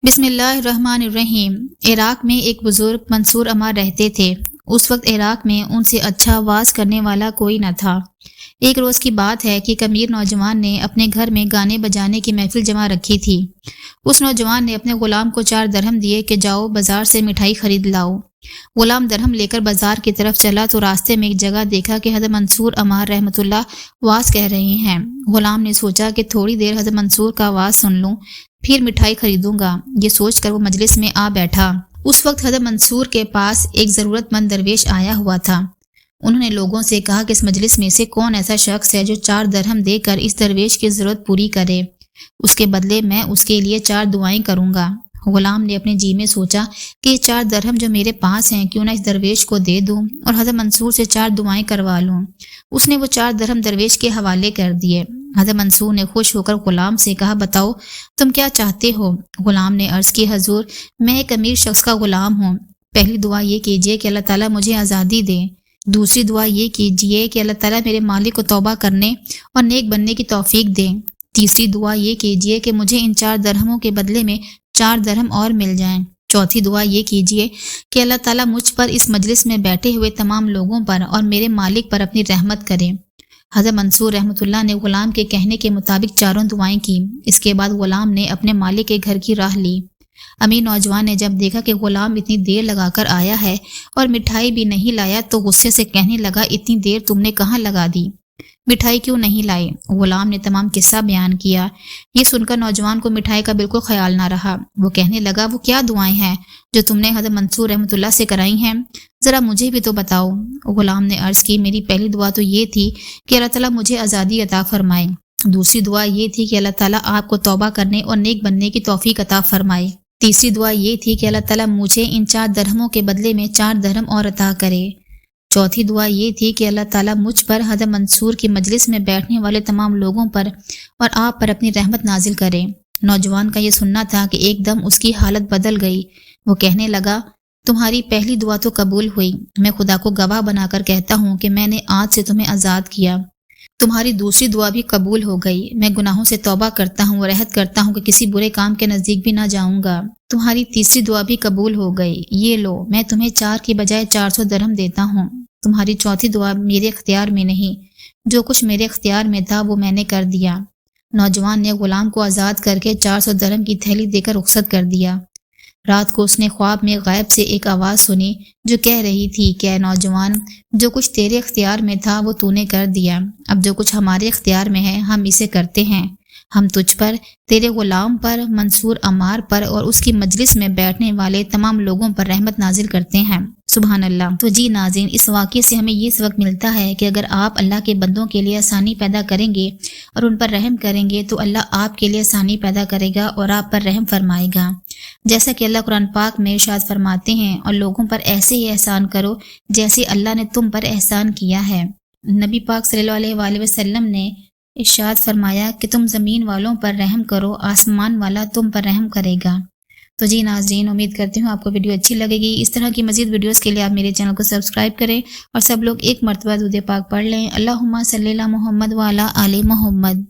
بسم اللہ الرحمن الرحیم۔ عراق میں ایک بزرگ منصور عمار رہتے تھے۔ اس وقت عراق میں ان سے اچھا واز کرنے والا کوئی نہ تھا۔ ایک روز کی بات ہے کہ ایک امیر نوجوان نے اپنے گھر میں گانے بجانے کی محفل جمع رکھی تھی۔ اس نوجوان نے اپنے غلام کو 4 درہم دیے کہ جاؤ بازار سے مٹھائی خرید لاؤ۔ غلام درہم لے کر بازار کی طرف چلا تو راستے میں ایک جگہ دیکھا کہ حضرت منصور عمار رحمۃ اللہ واز کہہ رہے ہیں۔ غلام نے سوچا کہ تھوڑی دیر حضرت منصور کا واز سن لوں، پھر مٹھائی خریدوں گا۔ یہ سوچ کر وہ مجلس میں آ بیٹھا۔ اس وقت حضرت منصور کے پاس ایک ضرورت مند درویش آیا ہوا تھا۔ انہوں نے لوگوں سے کہا کہ اس مجلس میں سے کون ایسا شخص ہے جو 4 درہم دے کر اس درویش کی ضرورت پوری کرے، اس کے بدلے میں اس کے لیے 4 دعائیں کروں گا۔ غلام نے اپنے جی میں سوچا کہ یہ 4 درہم جو میرے پاس ہیں کیوں نہ اس درویش کو دے دوں اور حضرت منصور سے 4 دعائیں کروا لوں۔ اس نے وہ 4 درہم درویش کے حوالے کر دیے۔ حضرت منصور نے خوش ہو کر غلام سے کہا بتاؤ تم کیا چاہتے ہو؟ غلام نے عرض کی حضور میں ایک امیر شخص کا غلام ہوں۔ پہلی دعا یہ کیجئے کہ اللہ تعالیٰ مجھے آزادی دے۔ دوسری دعا یہ کیجئے کہ اللہ تعالیٰ میرے مالک کو توبہ کرنے اور نیک بننے کی توفیق دے۔ تیسری دعا یہ کیجئے کہ مجھے ان 4 درہموں کے بدلے میں 4 درہم اور مل جائیں۔ چوتھی دعا یہ کیجئے کہ اللہ تعالیٰ مجھ پر اس مجلس میں بیٹھے ہوئے تمام لوگوں پر اور میرے مالک پر اپنی رحمت کرے۔ حضرت منصور رحمۃ اللہ نے غلام کے کہنے کے مطابق 4 دعائیں کی۔ اس کے بعد غلام نے اپنے مالک کے گھر کی راہ لی۔ امیر نوجوان نے جب دیکھا کہ غلام اتنی دیر لگا کر آیا ہے اور مٹھائی بھی نہیں لایا تو غصے سے کہنے لگا اتنی دیر تم نے کہاں لگا دی؟ مٹھائی کیوں نہیں لائے؟ غلام نے تمام قصہ بیان کیا۔ یہ سن کر نوجوان کو مٹھائی کا بالکل خیال نہ رہا۔ وہ کہنے لگا وہ کیا دعائیں ہیں جو تم نے حضرت منصور رحمۃ اللہ سے کرائی ہیں؟ ذرا مجھے بھی تو بتاؤ۔ غلام نے عرض کی میری پہلی دعا تو یہ تھی کہ اللہ تعالیٰ مجھے آزادی عطا فرمائے۔ دوسری دعا یہ تھی کہ اللہ تعالیٰ آپ کو توبہ کرنے اور نیک بننے کی توفیق عطا فرمائے۔ تیسری دعا یہ تھی کہ اللہ تعالیٰ مجھے ان 4 درہموں کے بدلے میں 4 درہم اور عطا کرے۔ چوتھی دعا یہ تھی کہ اللہ تعالیٰ مجھ پر حضرت منصور کی مجلس میں بیٹھنے والے تمام لوگوں پر اور آپ پر اپنی رحمت نازل کرے۔ نوجوان کا یہ سننا تھا کہ ایک دم اس کی حالت بدل گئی۔ وہ کہنے لگا تمہاری پہلی دعا تو قبول ہوئی، میں خدا کو گواہ بنا کر کہتا ہوں کہ میں نے آج سے تمہیں آزاد کیا۔ تمہاری دوسری دعا بھی قبول ہو گئی، میں گناہوں سے توبہ کرتا ہوں اور عہد کرتا ہوں کہ کسی برے کام کے نزدیک بھی نہ جاؤں گا۔ تمہاری تیسری دعا بھی قبول ہو گئی، یہ لو میں تمہیں 4 کی بجائے 400 درہم دیتا ہوں۔ تمہاری چوتھی دعا میرے اختیار میں نہیں، جو کچھ میرے اختیار میں تھا وہ میں نے کر دیا۔ نوجوان نے غلام کو آزاد کر کے 400 درہم کی تھیلی دے کر رخصت کر دیا۔ رات کو اس نے خواب میں غیب سے ایک آواز سنی جو کہہ رہی تھی کہ اے نوجوان جو کچھ تیرے اختیار میں تھا وہ تو نے کر دیا، اب جو کچھ ہمارے اختیار میں ہے ہم اسے کرتے ہیں۔ ہم تجھ پر، تیرے غلام پر، منصور عمار پر اور اس کی مجلس میں بیٹھنے والے تمام لوگوں پر رحمت نازل کرتے ہیں۔ سبحان اللہ۔ تو جی ناظرین، اس واقعے سے ہمیں یہ سبق ملتا ہے کہ اگر آپ اللہ کے بندوں کے لیے آسانی پیدا کریں گے اور ان پر رحم کریں گے تو اللہ آپ کے لیے آسانی پیدا کرے گا اور آپ پر رحم فرمائے گا۔ جیسا کہ اللہ قرآن پاک میں ارشاد فرماتے ہیں اور لوگوں پر ایسے ہی احسان کرو جیسے اللہ نے تم پر احسان کیا ہے۔ نبی پاک صلی اللہ علیہ وآلہ وسلم نے ارشاد فرمایا کہ تم زمین والوں پر رحم کرو، آسمان والا تم پر رحم کرے گا۔ تو جی ناظرین، امید کرتی ہوں آپ کو ویڈیو اچھی لگے گی۔ اس طرح کی مزید ویڈیوز کے لیے آپ میرے چینل کو سبسکرائب کریں اور سب لوگ ایک مرتبہ درود پاک پڑھ لیں۔ اللہم صلی علی محمد وعلی آل محمد۔